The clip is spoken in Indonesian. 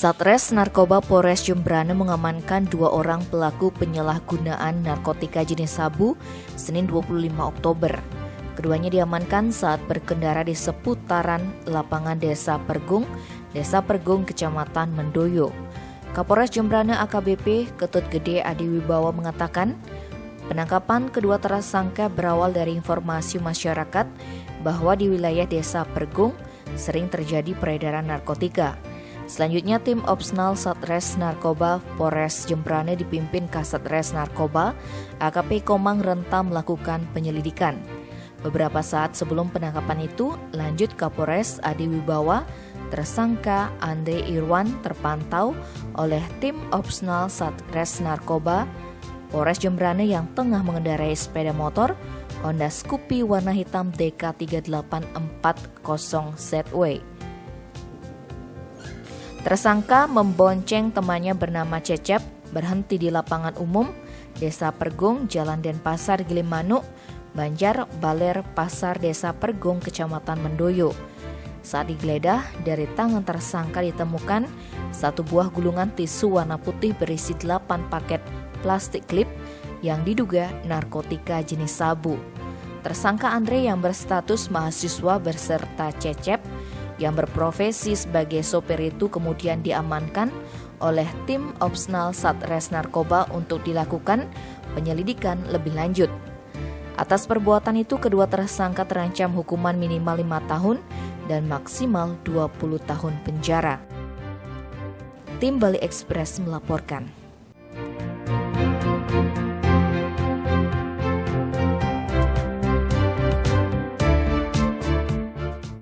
Satres Narkoba Polres Jembrana mengamankan 2 orang pelaku penyalahgunaan narkotika jenis sabu Senin 25 Oktober. Keduanya diamankan saat berkendara di seputaran lapangan Desa Pergung, Kecamatan Mendoyo. Kapolres Jembrana AKBP Ketut Gede Adi Wibawa mengatakan, penangkapan kedua tersangka berawal dari informasi masyarakat bahwa di wilayah Desa Pergung sering terjadi peredaran narkotika. Selanjutnya, tim Opsnal Satres Narkoba Polres Jembrana dipimpin Kasatres Narkoba AKP Komang Renta melakukan penyelidikan. Beberapa saat sebelum penangkapan itu, lanjut Kapolres Adi Wibawa, tersangka Andre Irwan terpantau oleh tim Opsnal Satres Narkoba Polres Jembrana yang tengah mengendarai sepeda motor Honda Scoopy warna hitam DK3840ZW. Tersangka membonceng temannya bernama Cecep berhenti di lapangan umum Desa Pergung, Jalan Denpasar, Gilimanuk, Banjar, Baler, Pasar Desa Pergung, Kecamatan Mendoyo. Saat digeledah, dari tangan tersangka ditemukan 1 buah gulungan tisu warna putih berisi 8 paket plastik klip yang diduga narkotika jenis sabu. Tersangka Andre yang berstatus mahasiswa beserta Cecep yang berprofesi sebagai sopir itu kemudian diamankan oleh tim Opsnal Satres Narkoba untuk dilakukan penyelidikan lebih lanjut. Atas perbuatan itu, kedua tersangka terancam hukuman minimal 5 tahun dan maksimal 20 tahun penjara. Tim Bali Express melaporkan.